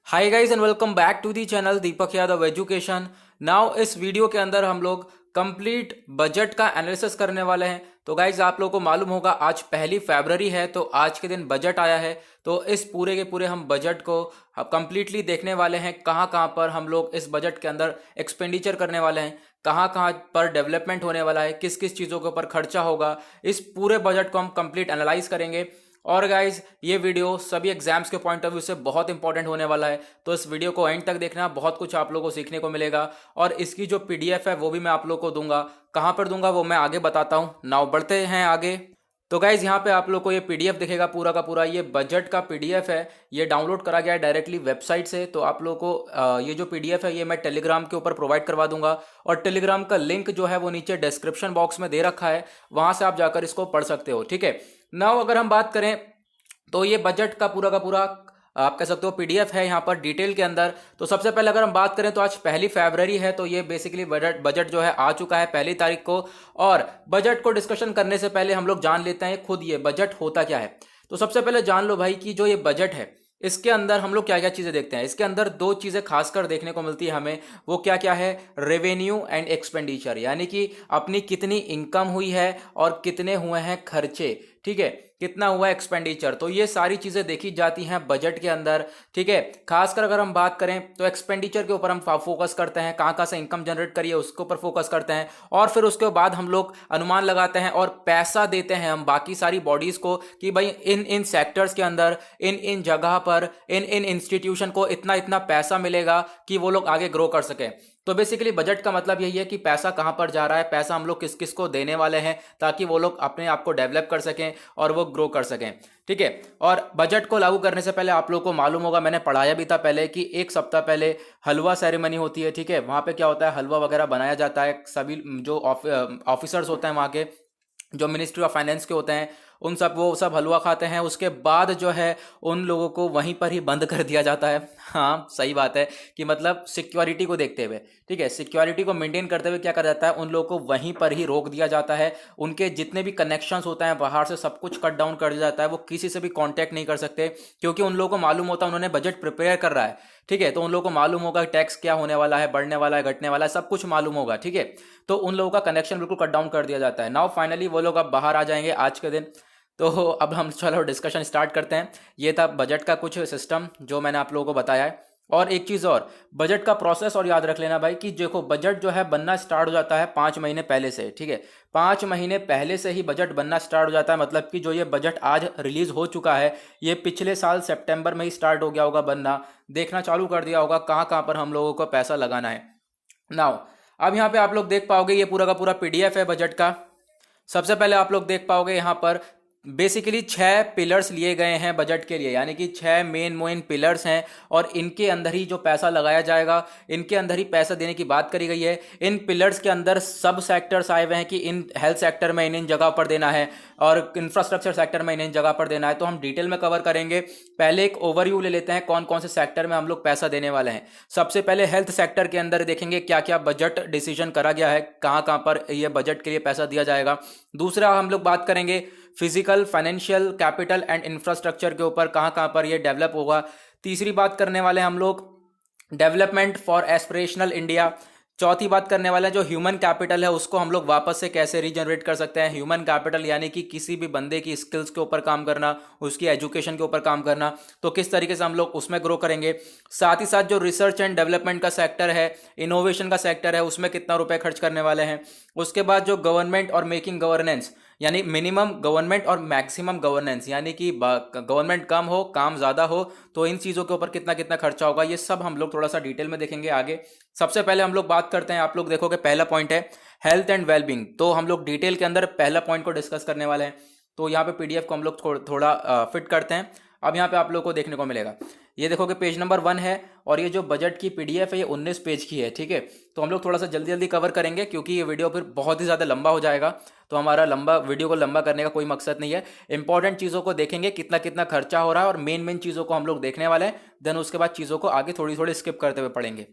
Hi guys and welcome back to the channel Deepak Yadav Education. Now इस video के अंदर हम लोग कंप्लीट बजट का एनालिसिस करने वाले हैं। तो गाइज आप लोगों को मालूम होगा आज 1 फरवरी है, तो आज के दिन बजट आया है। तो इस पूरे के पूरे हम बजट को कंप्लीटली देखने वाले हैं, कहाँ कहाँ पर हम लोग इस बजट के अंदर एक्सपेंडिचर करने वाले हैं, कहाँ कहाँ पर डेवलपमेंट होने वाला है, किस किस चीज़ों के ऊपर खर्चा होगा। इस पूरे बजट को हम कंप्लीट एनालाइज करेंगे। और गाइज ये वीडियो सभी एग्जाम्स के पॉइंट ऑफ व्यू से बहुत इंपॉर्टेंट होने वाला है, तो इस वीडियो को एंड तक देखना, बहुत कुछ आप लोगों को सीखने को मिलेगा। और इसकी जो पीडीएफ है वो भी मैं आप लोगों को दूंगा। कहाँ पर दूंगा वो मैं आगे बताता हूँ। नाउ बढ़ते हैं आगे। तो गाइज यहाँ पे आप लोग को ये पीडीएफ दिखेगा पूरा का पूरा, ये बजट का पीडीएफ है। ये डाउनलोड करा गया है डायरेक्टली वेबसाइट से। तो आप लोगों को ये जो पीडीएफ है ये मैं टेलीग्राम के ऊपर प्रोवाइड करवा दूंगा, और टेलीग्राम का लिंक जो है वो नीचे डिस्क्रिप्शन बॉक्स में दे रखा है, वहां से आप जाकर इसको पढ़ सकते हो। ठीक है। नाउ अगर हम बात करें तो ये बजट का पूरा आप कह सकते हो पीडीएफ है यहाँ पर डिटेल के अंदर। तो सबसे पहले अगर हम बात करें तो आज 1 फरवरी है, तो ये बेसिकली बजट जो है आ चुका है 1 तारीख को। और बजट को डिस्कशन करने से पहले हम लोग जान लेते हैं खुद ये बजट होता क्या है। तो सबसे पहले जान लो भाई कि जो ये बजट है इसके अंदर हम लोग क्या क्या चीजें देखते हैं। इसके अंदर दो चीजें खासकर देखने को मिलती है हमें, वो क्या क्या है, रेवेन्यू एंड एक्सपेंडिचर, यानी कि अपनी कितनी इनकम हुई है और कितने हुए हैं खर्चे। ठीक है, कितना हुआ एक्सपेंडिचर, तो ये सारी चीजें देखी जाती हैं बजट के अंदर। ठीक है, खासकर अगर हम बात करें तो एक्सपेंडिचर के ऊपर हम फोकस करते हैं, कहाँ कहाँ से इनकम जनरेट करिए उसके ऊपर फोकस करते हैं, और फिर उसके बाद हम लोग अनुमान लगाते हैं और पैसा देते हैं हम बाकी सारी बॉडीज को कि भाई इन इन सेक्टर्स के अंदर, इन इन जगह पर, इन इन इंस्टीट्यूशन को इतना इतना पैसा मिलेगा कि वो लोग आगे ग्रो कर सके। तो बेसिकली बजट का मतलब यही है कि पैसा कहां पर जा रहा है, पैसा हम लोग किस किस को देने वाले हैं, ताकि वो लोग अपने आप को डेवलप कर सकें और वो ग्रो कर सकें। ठीक है। और बजट को लागू करने से पहले आप लोग को मालूम होगा, मैंने पढ़ाया भी था पहले, कि 1 सप्ताह पहले हलवा सेरेमनी होती है। ठीक है, वहां पे क्या होता है, हलवा वगैरह बनाया जाता है। सभी जो ऑफिसर्स होते हैं वहां के, जो मिनिस्ट्री ऑफ फाइनेंस के होते हैं, उन सब वो सब हलवा खाते हैं। उसके बाद जो है उन लोगों को वहीं पर ही बंद कर दिया जाता है। हाँ सही बात है, कि मतलब सिक्योरिटी को देखते हुए, ठीक है, सिक्योरिटी को मेंटेन करते हुए क्या कर जाता है, उन लोगों को वहीं पर ही रोक दिया जाता है। उनके जितने भी कनेक्शंस होते हैं बाहर से सब कुछ कट डाउन कर दिया जाता है। वो किसी से भी कांटेक्ट नहीं कर सकते, क्योंकि उन लोगों को मालूम होता है उन्होंने बजट प्रिपेयर कर रहा है। ठीक है, तो उन लोगों को मालूम होगा टैक्स क्या होने वाला है, बढ़ने वाला है, घटने वाला है, सब कुछ मालूम होगा। ठीक है, तो उन लोगों का कनेक्शन बिल्कुल कट डाउन कर दिया जाता है। नाउ फाइनली वो लोग अब बाहर आ जाएंगे आज के दिन। तो अब हम चलो डिस्कशन स्टार्ट करते हैं। ये था बजट का कुछ सिस्टम जो मैंने आप लोगों को बताया है। और एक चीज़ और, बजट का प्रोसेस और याद रख लेना भाई, कि देखो बजट जो है बनना स्टार्ट हो जाता है 5 महीने पहले से। ठीक है, 5 महीने पहले से ही बजट बनना स्टार्ट हो जाता है। मतलब कि जो ये बजट आज रिलीज हो चुका है, ये पिछले साल सितंबर में ही स्टार्ट हो गया होगा बनना, देखना चालू कर दिया होगा कहाँ कहाँ पर हम लोगों को पैसा लगाना है। नाउ अब यहाँ पे आप लोग देख पाओगे ये पूरा का पूरा पीडीएफ है बजट का। सबसे पहले आप लोग देख पाओगे यहाँ पर बेसिकली 6 पिलर्स लिए गए हैं बजट के लिए, यानी कि 6 मेन पिलर्स हैं, और इनके अंदर ही जो पैसा लगाया जाएगा, इनके अंदर ही पैसा देने की बात करी गई है। इन पिलर्स के अंदर सब सेक्टर्स आए हुए हैं कि इन हेल्थ सेक्टर में इन इन जगह पर देना है, और इंफ्रास्ट्रक्चर सेक्टर में इन इन जगह पर देना है। तो हम डिटेल में कवर करेंगे। पहले एक ओवरव्यू ले लेते हैं कौन कौन से सेक्टर में हम लोग पैसा देने वाले हैं। सबसे पहले हेल्थ सेक्टर के अंदर देखेंगे क्या क्या बजट डिसीजन करा गया है, कहाँ कहाँ पर यह बजट के लिए पैसा दिया जाएगा। दूसरा हम लोग बात करेंगे physical, financial, capital and infrastructure के ऊपर, कहाँ कहाँ पर ये डेवलप होगा। तीसरी बात करने वाले हम लोग डेवलपमेंट फॉर एस्पिरेशनल इंडिया। चौथी बात करने वाले हैं जो ह्यूमन कैपिटल है उसको हम लोग वापस से कैसे रीजनरेट कर सकते हैं। ह्यूमन कैपिटल यानी कि किसी भी बंदे की स्किल्स के ऊपर काम करना, उसकी एजुकेशन के ऊपर काम करना, तो किस तरीके से हम लोग उसमें ग्रो करेंगे। साथ ही साथ जो रिसर्च एंड डेवलपमेंट का सेक्टर है, इनोवेशन का सेक्टर है, उसमें कितना रुपए खर्च करने वाले हैं। उसके बाद जो गवर्नमेंट और मेकिंग गवर्नेंस, यानी मिनिमम गवर्नमेंट और मैक्सिमम गवर्नेंस, यानी कि गवर्नमेंट कम हो काम ज़्यादा हो, तो इन चीज़ों के ऊपर कितना कितना खर्चा होगा, ये सब हम लोग थोड़ा सा डिटेल में देखेंगे आगे। सबसे पहले हम लोग बात करते हैं, आप लोग देखोगे पहला पॉइंट है हेल्थ एंड वेलबींग। तो हम लोग डिटेल के अंदर पहला पॉइंट को डिस्कस करने वाले हैं। तो यहाँ पे पीडीएफ को हम लोग थोड़ा फिट करते हैं। अब यहाँ पे आप लोग को देखने को मिलेगा, ये देखोगे पेज नंबर 1 है, और ये जो बजट की पीडीएफ है ये 19 पेज की है। ठीक है, तो हम लोग थोड़ा सा जल्दी जल्दी कवर करेंगे, क्योंकि ये वीडियो फिर बहुत ही ज़्यादा लंबा हो जाएगा। तो हमारा वीडियो को लंबा करने का कोई मकसद नहीं है। इंपॉर्टेंट चीज़ों को देखेंगे, कितना कितना खर्चा हो रहा है, और मेन चीज़ों को हम लोग देखने वाले हैं। देन उसके बाद चीज़ों को आगे थोड़ी थोड़ी स्किप करते हुए पढ़ेंगे।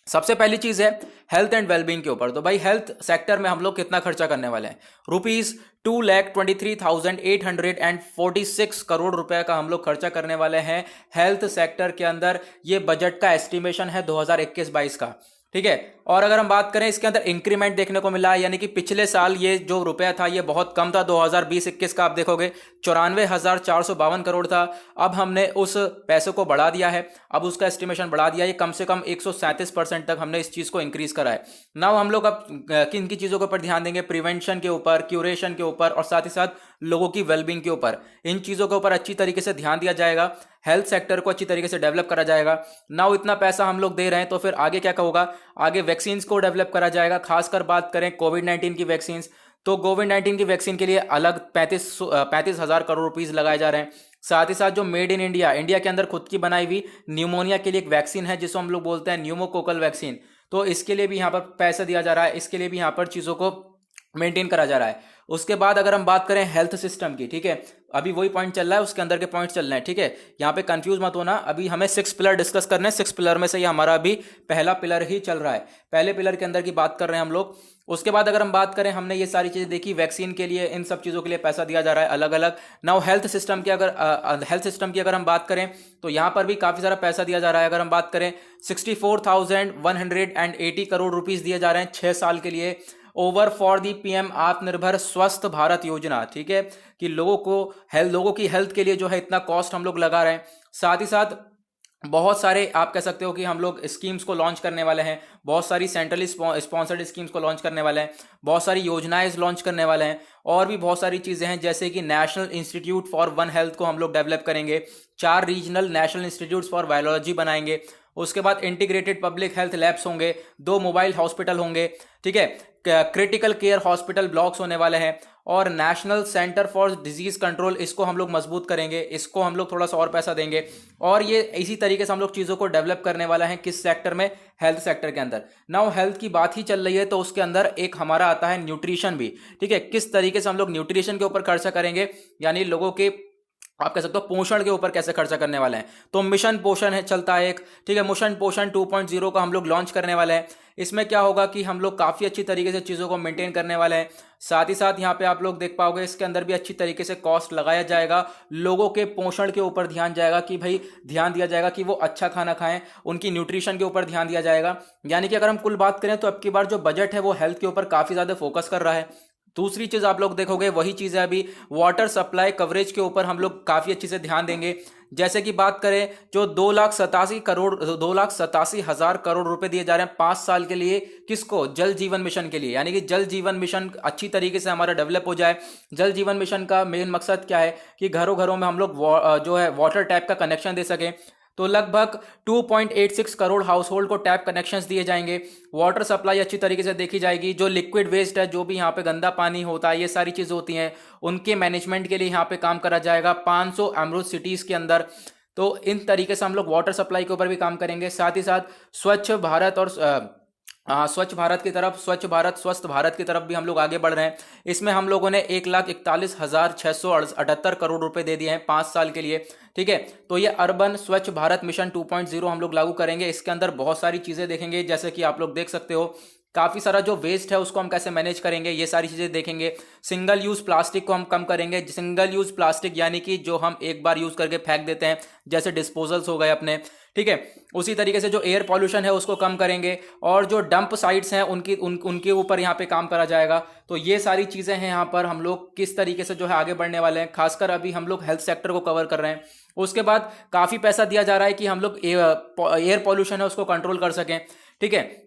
सबसे पहली चीज है हेल्थ एंड वेलबींग के ऊपर। तो भाई हेल्थ सेक्टर में हम लोग कितना खर्चा करने वाले हैं, ₹2,23,846 करोड़ रुपए का हम लोग खर्चा करने वाले हैं हेल्थ सेक्टर के अंदर। ये बजट का एस्टिमेशन है 2021-22 का, ठीक है। और अगर हम बात करें इसके अंदर इंक्रीमेंट देखने को मिला है, यानी कि पिछले साल ये जो रुपया था ये बहुत कम था, 2020-21 का आप देखोगे 94,452 करोड़ था। अब हमने उस पैसे को बढ़ा दिया है, अब उसका एस्टिमेशन बढ़ा दिया है, कम से कम 137% तक हमने इस चीज को इंक्रीज करा है। नाउ हम लोग अब किन की चीजों के ऊपर ध्यान देंगे, प्रिवेंशन के ऊपर, क्यूरेशन के ऊपर और साथ ही साथ लोगों की वेलबींग के ऊपर। इन चीजों के ऊपर अच्छी तरीके से ध्यान दिया जाएगा, हेल्थ सेक्टर को अच्छी तरीके से डेवलप करा जाएगा। नाउ इतना पैसा हम लोग दे रहे हैं तो फिर आगे क्या होगा, आगे वैक्सीन को डेवलप करा जाएगा। खासकर बात करें कोविड-19 की वैक्सीन, तो कोविड-19 की वैक्सीन के लिए अलग 35,000 करोड़ रुपीस लगाए जा रहे हैं। साथ ही साथ जो मेड इन इंडिया, इंडिया के अंदर खुद की बनाई हुई न्यूमोनिया के लिए एक वैक्सीन है जिसको हम लोग बोलते हैं न्यूमोकोकल वैक्सीन, तो इसके लिए भी यहाँ पर पैसा दिया जा रहा है, इसके लिए भी यहाँ पर चीज़ों को मेंटेन करा जा रहा है। उसके बाद अगर हम बात करें हेल्थ सिस्टम की, ठीक है, अभी वही पॉइंट चल रहा है, उसके अंदर के पॉइंट चल रहे हैं, ठीक है। यहाँ पे कंफ्यूज मत होना, अभी हमें 6 पिलर डिस्कस करने हैं, 6 पिलर में से ये हमारा अभी पहला पिलर ही चल रहा है, पहले पिलर के अंदर की बात कर रहे हैं हम लोग। उसके बाद अगर हम बात करें, हमने ये सारी चीजें देखी, वैक्सीन के लिए, इन सब चीजों के लिए पैसा दिया जा रहा है अलग अलग। नाउ हेल्थ सिस्टम की अगर हम बात करें तो यहाँ पर भी काफी सारा पैसा दिया जा रहा है। अगर हम बात करें 64,180 करोड़ रुपीस दिए जा रहे हैं 6 साल के लिए, ओवर फॉर दी पीएम आत्मनिर्भर स्वस्थ भारत योजना, ठीक है, कि लोगों की हेल्थ के लिए जो है इतना कॉस्ट हम लोग लगा रहे हैं। साथ ही साथ बहुत सारे आप कह सकते हो कि हम लोग स्कीम्स को लॉन्च करने वाले हैं, बहुत सारी सेंट्रली स्पॉन्सर्ड स्कीम्स को लॉन्च करने वाले हैं, बहुत सारी योजनाएं लॉन्च करने वाले हैं, और भी बहुत सारी चीजें हैं, जैसे कि national institute for one health को हम लोग डेवलप करेंगे, 4 regional national institute for virology बनाएंगे। उसके बाद इंटीग्रेटेड पब्लिक हेल्थ लैब्स होंगे, 2 मोबाइल हॉस्पिटल होंगे, ठीक है, क्रिटिकल केयर हॉस्पिटल ब्लॉक्स होने वाले हैं, और national centre for disease control, इसको हम लोग मजबूत करेंगे, इसको हम लोग थोड़ा सा और पैसा देंगे। और ये इसी तरीके से हम लोग चीज़ों को डेवलप करने वाला है किस सेक्टर में, हेल्थ सेक्टर के अंदर। नाउ हेल्थ की बात ही चल रही है तो उसके अंदर एक हमारा आता है न्यूट्रिशन भी, ठीक है, किस तरीके से हम लोग न्यूट्रिशन के ऊपर खर्चा करेंगे, यानी लोगों के आप कह सकते हो पोषण के ऊपर कैसे खर्चा करने वाले हैं। तो मिशन पोषण है चलता है एक, ठीक है, मिशन पोषण 2.0 का हम लोग लॉन्च करने वाले हैं। इसमें क्या होगा कि हम लोग काफ़ी अच्छी तरीके से चीज़ों को मेंटेन करने वाले हैं। साथ ही साथ यहाँ पे आप लोग देख पाओगे इसके अंदर भी अच्छी तरीके से कॉस्ट लगाया जाएगा, लोगों के पोषण के ऊपर ध्यान जाएगा कि भाई ध्यान दिया जाएगा कि वो अच्छा खाना खाएं, उनकी न्यूट्रिशन के ऊपर ध्यान दिया जाएगा। यानी कि अगर हम कुल बात करें तो अब की बार जो बजट है वो हेल्थ के ऊपर काफ़ी ज़्यादा फोकस कर रहा है। दूसरी चीज आप लोग देखोगे वही चीज है, अभी वाटर सप्लाई कवरेज के ऊपर हम लोग काफी अच्छे से ध्यान देंगे। जैसे कि बात करें जो 2,87,000 करोड़ रुपए दिए जा रहे हैं 5 साल के लिए, किसको, जल जीवन मिशन के लिए, यानी कि जल जीवन मिशन अच्छी तरीके से हमारा डेवलप हो जाए। जल जीवन मिशन का मेन मकसद क्या है कि घरों घरों में हम लोग जो है वाटर टैप का कनेक्शन दे सकें। तो लगभग 2.86 करोड़ हाउस होल्ड को टैप कनेक्शंस दिए जाएंगे। वाटर सप्लाई अच्छी तरीके से देखी जाएगी, जो लिक्विड वेस्ट है, जो भी यहाँ पे गंदा पानी होता है, ये सारी चीज़ें होती हैं, उनके मैनेजमेंट के लिए यहाँ पे काम करा जाएगा 500 अमृत सिटीज़ के अंदर। तो इन तरीके से हम लोग वाटर सप्लाई के ऊपर भी काम करेंगे। साथ ही साथ स्वच्छ भारत और स्वच्छ भारत की तरफ, स्वच्छ भारत स्वस्थ भारत की तरफ भी हम लोग आगे बढ़ रहे हैं। इसमें हम लोगों ने 1,41,678 करोड़ रुपए दे दिए हैं 5 साल के लिए, ठीक है। तो ये अर्बन स्वच्छ भारत मिशन 2.0 हम लोग लागू करेंगे। इसके अंदर बहुत सारी चीजें देखेंगे, जैसे कि आप लोग देख सकते हो काफी सारा जो वेस्ट है उसको हम कैसे मैनेज करेंगे, ये सारी चीजें देखेंगे। सिंगल यूज प्लास्टिक को हम कम करेंगे। सिंगल यूज प्लास्टिक यानी कि जो हम एक बार यूज करके फेंक देते हैं, जैसे डिस्पोजल्स हो गए अपने, ठीक है। उसी तरीके से जो एयर पॉल्यूशन है उसको कम करेंगे, और जो डंप साइट्स हैं उनके ऊपर यहाँ पे काम करा जाएगा। तो ये सारी चीजें हैं, यहाँ पर हम लोग किस तरीके से जो है आगे बढ़ने वाले हैं। खासकर अभी हम लोग हेल्थ सेक्टर को कवर कर रहे हैं। उसके बाद काफी पैसा दिया जा रहा है कि हम लोग एयर पॉल्यूशन है उसको कंट्रोल कर सकें, ठीक है।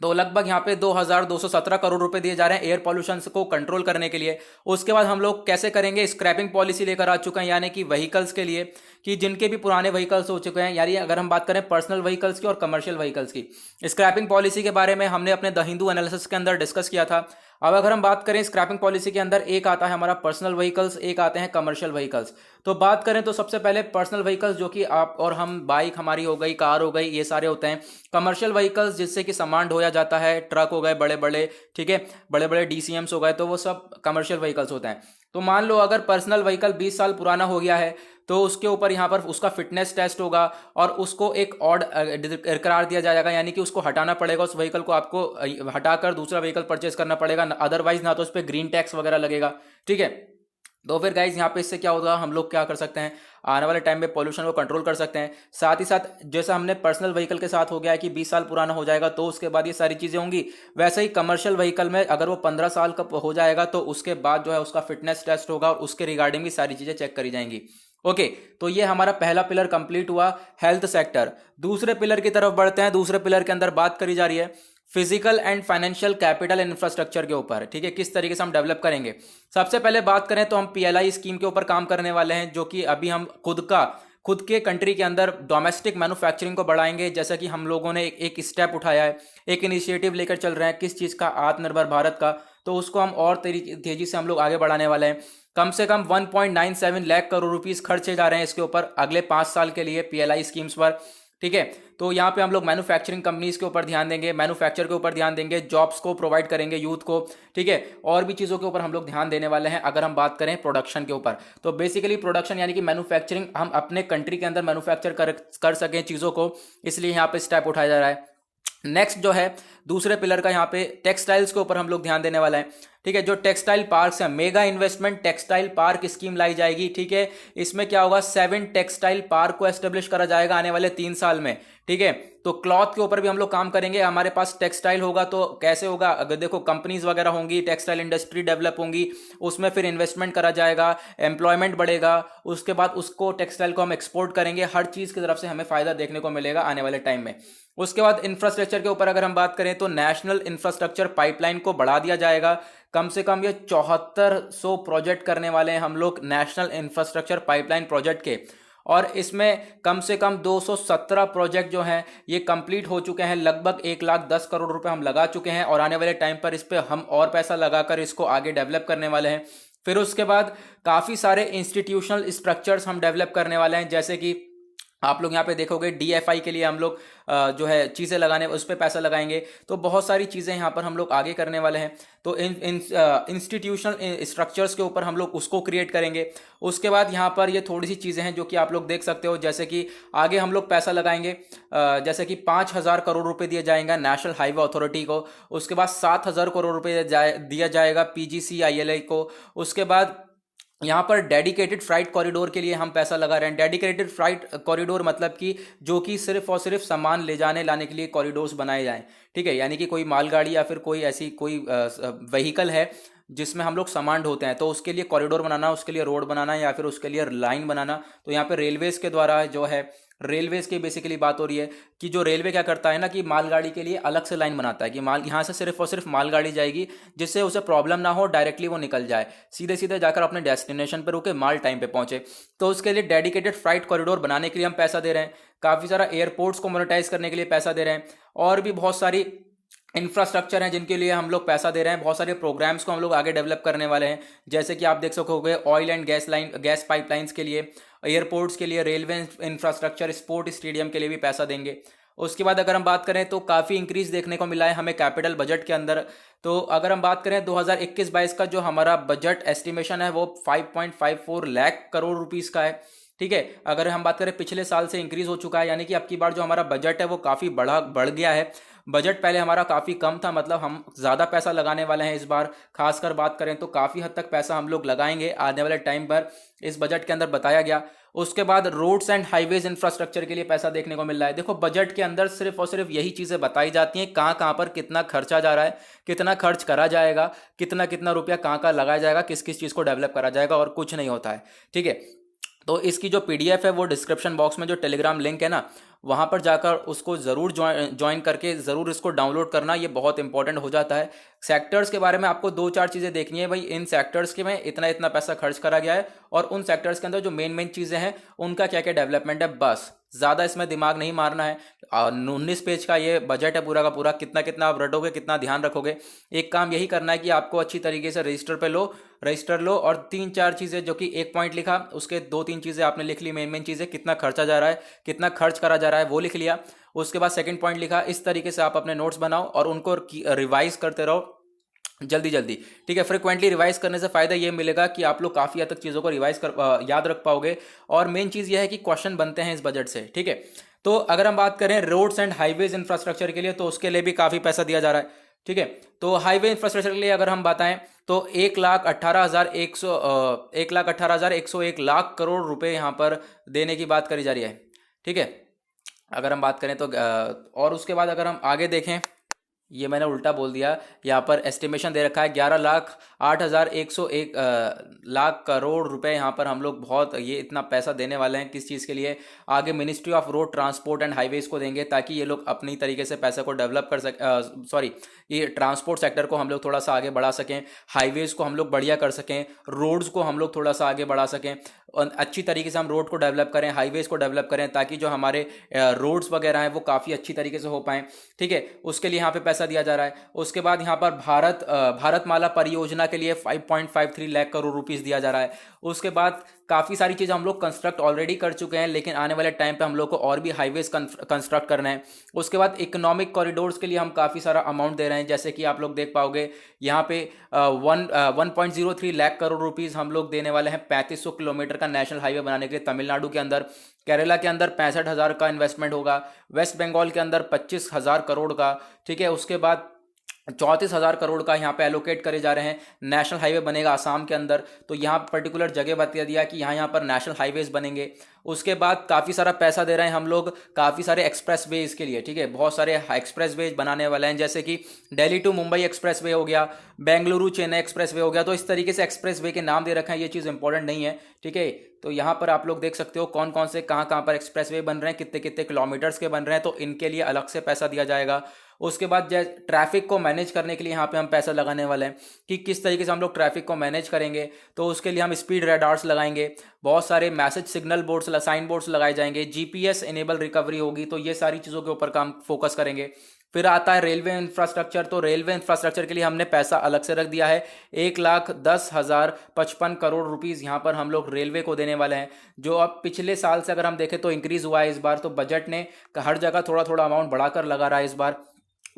तो लगभग यहाँ पे 2,217 करोड़ रुपए दिए जा रहे हैं एयर पॉल्यूशन को कंट्रोल करने के लिए। उसके बाद हम लोग कैसे करेंगे, स्क्रैपिंग पॉलिसी लेकर आ चुके हैं, यानी कि व्हीकल्स के लिए, कि जिनके भी पुराने व्हीकल्स हो चुके हैं, यानी अगर हम बात करें पर्सनल व्हीकल्स की और कमर्शियल व्हीकल्स की, स्क्रैपिंग पॉलिसी के बारे में हमने अपने द हिंदू एनालिसिस के अंदर डिस्कस किया था। अब अगर हम बात करें स्क्रैपिंग पॉलिसी के अंदर, एक आता है हमारा पर्सनल व्हीकल्स, एक आते हैं कमर्शियल व्हीकल्स। तो बात करें तो सबसे पहले पर्सनल व्हीकल्स, जो कि आप और हम, बाइक हमारी हो गई, कार हो गई, ये सारे होते हैं। कमर्शियल व्हीकल्स जिससे कि सामान ढोया जाता है, ट्रक हो गए बड़े बड़े, ठीक है, बड़े बड़े DCMs हो गए, तो वो सब कमर्शियल व्हीकल्स होते हैं। तो मान लो अगर पर्सनल व्हीकल 20 साल पुराना हो गया है तो उसके ऊपर यहाँ पर उसका फिटनेस टेस्ट होगा और उसको एक ऑड करार दिया जाएगा, यानी कि उसको हटाना पड़ेगा, उस व्हीकल को आपको हटाकर दूसरा व्हीकल परचेज करना पड़ेगा, अदरवाइज ना तो उस पर ग्रीन टैक्स वगैरह लगेगा। ठीक है, तो फिर गाइज यहाँ पे इससे क्या होगा, हम लोग क्या कर सकते हैं, आने वाले टाइम में पोल्यूशन को कंट्रोल कर सकते हैं। साथ ही साथ जैसा हमने पर्सनल व्हीकल के साथ हो गया है कि 20 साल पुराना हो जाएगा तो उसके बाद ये सारी चीज़ें होंगी, वैसे ही कमर्शियल व्हीकल में अगर वो 15 साल का हो जाएगा तो उसके बाद जो है उसका फिटनेस टेस्ट होगा और उसके रिगार्डिंग भी सारी चीज़ें चेक करी जाएंगी। ओके, तो ये हमारा पहला पिलर कंप्लीट हुआ, हेल्थ सेक्टर। दूसरे पिलर की तरफ बढ़ते हैं। दूसरे पिलर के अंदर बात करी जा रही है physical and financial capital infrastructure के ऊपर। ठीक है, किस तरीके से हम डेवलप करेंगे। सबसे पहले बात करें तो हम पीएलआई स्कीम के ऊपर काम करने वाले हैं, जो कि अभी हम खुद के कंट्री के अंदर डोमेस्टिक मैन्युफैक्चरिंग को बढ़ाएंगे। जैसा कि हम लोगों ने एक स्टेप उठाया है, एक इनिशिएटिव लेकर चल रहे हैं किस चीज़ का, आत्मनिर्भर भारत का, तो उसको हम और तेजी से हम लोग आगे बढ़ाने वाले हैं। कम से कम 1.97 लाख करोड़ रुपीस खर्चे जा रहे हैं इसके ऊपर अगले 5 साल के लिए पीएलआई स्कीम्स पर। ठीक है, तो यहाँ पे हम लोग मैन्युफैक्चरिंग कंपनीज के ऊपर ध्यान देंगे, मैन्युफैक्चर के ऊपर ध्यान देंगे, जॉब्स को प्रोवाइड करेंगे यूथ को। ठीक है, और भी चीज़ों के ऊपर हम लोग ध्यान देने वाले हैं। अगर हम बात करें प्रोडक्शन के ऊपर, तो बेसिकली प्रोडक्शन यानी कि मैन्युफैक्चरिंग, हम अपने कंट्री के अंदर मैन्युफैक्चर कर सकें चीज़ों को, इसलिए यहाँ पे स्टेप उठाया जा रहा है। नेक्स्ट जो है दूसरे पिलर का, यहाँ पे टेक्सटाइल्स के ऊपर हम लोग ध्यान देने वाला है। ठीक है, जो टेक्सटाइल पार्क्स हैं, mega investment textile park scheme लाई जाएगी। ठीक है, इसमें क्या होगा, 7 टेक्सटाइल पार्क को एस्टेब्लिश करा जाएगा आने वाले 3 साल में। ठीक है, तो क्लॉथ के ऊपर भी हम लोग काम करेंगे। हमारे पास टेक्सटाइल होगा तो कैसे होगा, अगर देखो कंपनीज वगैरह होंगी, टेक्सटाइल इंडस्ट्री डेवलप होंगी, उसमें फिर इन्वेस्टमेंट करा जाएगा, एम्प्लॉयमेंट बढ़ेगा, उसके बाद उसको टेक्सटाइल को हम एक्सपोर्ट करेंगे, हर चीज़ की तरफ से हमें फायदा देखने को मिलेगा आने वाले टाइम में। उसके बाद इंफ्रास्ट्रक्चर के ऊपर अगर हम बात करें तो नेशनल इंफ्रास्ट्रक्चर पाइपलाइन को बढ़ा दिया जाएगा। कम से कम ये 7400 प्रोजेक्ट करने वाले हैं हम लोग नेशनल इंफ्रास्ट्रक्चर पाइपलाइन प्रोजेक्ट के, और इसमें कम से कम 217 प्रोजेक्ट जो हैं ये कंप्लीट हो चुके हैं। लगभग 1,10 करोड़ रुपए हम लगा चुके हैं और आने वाले टाइम पर इस पर हम और पैसा लगाकर इसको आगे डेवलप करने वाले हैं। फिर उसके बाद काफ़ी सारे इंस्टीट्यूशनल स्ट्रक्चर्स हम डेवलप करने वाले हैं, जैसे कि आप लोग यहाँ पे देखोगे डीएफआई के लिए हम लोग जो है चीज़ें लगाने, उस पर पैसा लगाएंगे। तो बहुत सारी चीज़ें यहाँ पर हम लोग आगे करने वाले हैं। तो इंस्टीट्यूशनल स्ट्रक्चर्स के ऊपर हम लोग उसको क्रिएट करेंगे। उसके बाद यहाँ पर ये थोड़ी सी चीज़ें हैं जो कि आप लोग देख सकते हो, जैसे कि आगे हम लोग पैसा लगाएंगे, जैसे कि 5,000 करोड़ रुपए दिया जाएगा नेशनल हाईवे अथॉरिटी को। उसके बाद 7,000 करोड़ रुपए दिया जाएगा पीजीसीआईएल को। उसके बाद यहाँ पर डेडिकेटेड फ्राइट कॉरिडोर के लिए हम पैसा लगा रहे हैं। डेडिकेटेड फ्राइट कॉरिडोर मतलब कि जो कि सिर्फ और सिर्फ सामान ले जाने लाने के लिए कॉरिडोर्स बनाए जाएं। ठीक है, यानी कि कोई मालगाड़ी या फिर कोई ऐसी कोई व्हीकल है जिसमें हम लोग सामान ढोते हैं, तो उसके लिए कॉरिडोर बनाना, उसके लिए रोड बनाना या फिर उसके लिए लाइन बनाना। तो यहाँ पे रेलवेज के द्वारा जो है, रेलवेज की बेसिकली बात हो रही है कि जो रेलवे क्या करता है ना कि मालगाड़ी के लिए अलग से लाइन बनाता है कि माल यहाँ से सिर्फ और सिर्फ मालगाड़ी जाएगी, जिससे उसे प्रॉब्लम ना हो, डायरेक्टली वो निकल जाए, सीधे सीधे जाकर अपने डेस्टिनेशन पर रुके, माल टाइम पे पहुंचे। तो उसके लिए डेडिकेटेड फ्राइट कॉरिडोर बनाने के लिए हम पैसा दे रहे हैं। काफ़ी सारा एयरपोर्ट्स को मोनेटाइज करने के लिए पैसा दे रहे हैं, और भी बहुत सारी इंफ्रास्ट्रक्चर हैं जिनके लिए हम लोग पैसा दे रहे हैं। बहुत सारे प्रोग्राम्स को हम लोग आगे डेवलप करने वाले हैं, जैसे कि आप देख सकोगे ऑयल एंड गैस पाइपलाइंस के लिए, एयरपोर्ट्स के लिए, रेलवे इंफ्रास्ट्रक्चर, स्पोर्ट स्टेडियम के लिए भी पैसा देंगे। उसके बाद अगर हम बात करें तो काफ़ी इंक्रीज देखने को मिला है हमें कैपिटल बजट के अंदर। तो अगर हम बात करें 2021-22 का जो हमारा बजट एस्टिमेशन है वो 5.54 लाख करोड़ रुपीस का है। ठीक है, अगर हम बात करें पिछले साल से इंक्रीज हो चुका है, यानी कि अब की बार जो हमारा बजट है वो काफ़ी बढ़ गया है। बजट पहले हमारा काफ़ी कम था, मतलब हम ज़्यादा पैसा लगाने वाले हैं इस बार। खासकर बात करें तो काफ़ी हद तक पैसा हम लोग लगाएंगे आने वाले टाइम पर, इस बजट के अंदर बताया गया। उसके बाद रोड्स एंड हाईवेज इंफ्रास्ट्रक्चर के लिए पैसा देखने को मिल रहा है। देखो बजट के अंदर सिर्फ और सिर्फ यही चीज़ें बताई जाती हैं, कहाँ कहाँ पर कितना खर्चा जा रहा है, कितना खर्च करा जाएगा, कितना कितना रुपया कहाँ कहाँ लगाया जाएगा, किस किस चीज़ को डेवलप करा जाएगा, और कुछ नहीं होता है। ठीक है, तो इसकी जो पीडीएफ है वो डिस्क्रिप्शन बॉक्स में जो टेलीग्राम लिंक है ना, वहाँ पर जाकर उसको ज़रूर ज्वाइन करके ज़रूर इसको डाउनलोड करना, ये बहुत इंपॉर्टेंट हो जाता है। सेक्टर्स के बारे में आपको 2-4 चीज़ें देखनी है भाई, इन सेक्टर्स के में इतना इतना पैसा खर्च करा गया है, और उन सेक्टर्स के अंदर जो मेन चीज़ें हैं उनका क्या क्या डेवलपमेंट है, बस ज़्यादा इसमें दिमाग नहीं मारना है। 19 पेज का ये बजट है पूरा का पूरा, कितना कितना आप रटोगे, कितना ध्यान रखोगे। एक काम यही करना है कि आपको अच्छी तरीके से रजिस्टर लो और 3-4 चीज़ें, जो कि एक पॉइंट लिखा उसके 2-3 चीज़ें आपने लिख ली, मेन चीज़ें, कितना खर्चा जा रहा है, कितना खर्च करा जा रहा है वो लिख लिया। उसके बाद सेकंड पॉइंट लिखा। इस तरीके से आप अपने नोट्स बनाओ और उनको रिवाइज करते रहो। जल्दी जल्दी। ठीक है, फ्रिक्वेंटली रिवाइज करने से फायदा ये मिलेगा कि आप लोग काफ़ी हद तक चीज़ों को रिवाइज कर याद रख पाओगे। और मेन चीज़ ये है कि क्वेश्चन बनते हैं इस बजट से। ठीक है, तो अगर हम बात करें रोड्स एंड हाईवेज इंफ्रास्ट्रक्चर के लिए, तो उसके लिए भी काफ़ी पैसा दिया जा रहा है। ठीक है, तो हाईवे इंफ्रास्ट्रक्चर के लिए अगर हम बताएं तो 1,18,101 लाख करोड़ रुपए यहाँ पर देने की बात करी जा रही है। ठीक है, अगर हम बात करें तो और उसके बाद अगर हम आगे देखें, ये मैंने उल्टा बोल दिया, यहाँ पर एस्टिमेशन दे रखा है 11,08,101 लाख करोड़ रुपए। यहाँ पर हम लोग बहुत ये इतना पैसा देने वाले हैं किस चीज़ के लिए, आगे ministry of road transport and highways को देंगे ताकि ये लोग अपनी तरीके से पैसा को डेवलप कर सकें। सॉरी, ये ट्रांसपोर्ट सेक्टर को हम लोग थोड़ा सा आगे बढ़ा सकें, हाईवेज को हम लोग बढ़िया कर सकें, रोड्स को हम लोग थोड़ा सा आगे बढ़ा सकें, और अच्छी तरीके से हम रोड को डेवलप करें, हाईवेज को डेवलप करें, ताकि जो हमारे रोड्स वगैरह हैं वो काफ़ी अच्छी तरीके से हो पाएँ। ठीक है, उसके लिए यहाँ पे पैसा दिया जा रहा है। उसके बाद यहाँ पर भारतमाला परियोजना के लिए 5.53 लाख करोड़ रुपीस दिया जा रहा है। उसके बाद काफ़ी सारी चीज़ें हम लोग कंस्ट्रक्ट ऑलरेडी कर चुके हैं, लेकिन आने वाले टाइम पे हम लोग को और भी हाईवेज कंस्ट्रक्ट करना है। उसके बाद इकोनॉमिक कॉरिडोर्स के लिए हम काफ़ी सारा अमाउंट दे रहे हैं, जैसे कि आप लोग देख पाओगे यहाँ पे 1.03 लाख करोड़ रुपीस हम लोग देने वाले हैं 3500 किलोमीटर का नेशनल हाईवे बनाने के लिए तमिलनाडु के अंदर। केरला के अंदर 65,000 का इन्वेस्टमेंट होगा, वेस्ट बंगाल के अंदर 25,000 करोड़ का। ठीक है, उसके बाद 34,000 करोड़ का यहाँ पे एलोकेट करे जा रहे हैं, नेशनल हाईवे बनेगा आसाम के अंदर। तो यहाँ पर्टिकुलर जगह बता दिया कि यहाँ पर नेशनल हाईवेज बनेंगे। उसके बाद काफ़ी सारा पैसा दे रहे हैं हम लोग काफ़ी सारे एक्सप्रेस वेज के लिए। ठीक है, बहुत सारे एक्सप्रेस वेज बनाने वाले हैं, जैसे कि Delhi to Mumbai expressway हो गया, बेंगलुरु चेन्नई एक्सप्रेस वे हो गया। तो इस तरीके से एक्सप्रेस वे के नाम दे रखे हैं, ये चीज़ इंपॉर्टेंट नहीं है। ठीक है, तो यहाँ पर आप लोग देख सकते हो कौन कौन से कहाँ कहाँ पर एक्सप्रेस वे बन रहे हैं, कितने कितने किलोमीटर्स के बन रहे हैं, तो इनके लिए अलग से पैसा दिया जाएगा। उसके बाद ट्रैफिक को मैनेज करने के लिए यहाँ पे हम पैसा लगाने वाले हैं कि किस तरीके से हम लोग ट्रैफिक को मैनेज करेंगे। तो उसके लिए हम स्पीड रडार्स लगाएंगे, बहुत सारे message signal boards sign boards लगाए जाएंगे, जीपीएस इनेबल रिकवरी होगी। तो ये सारी चीज़ों के ऊपर काम फोकस करेंगे। फिर आता है रेलवे इंफ्रास्ट्रक्चर। तो रेलवे इंफ्रास्ट्रक्चर के लिए हमने पैसा अलग से रख दिया है, 1,10,055 करोड़ रुपीस यहाँ पर हम लोग रेलवे को देने वाले हैं, जो अब पिछले साल से अगर हम देखें तो इंक्रीज हुआ है इस बार। तो बजट ने हर जगह थोड़ा थोड़ा अमाउंट बढ़ाकर लगा रहा है इस बार।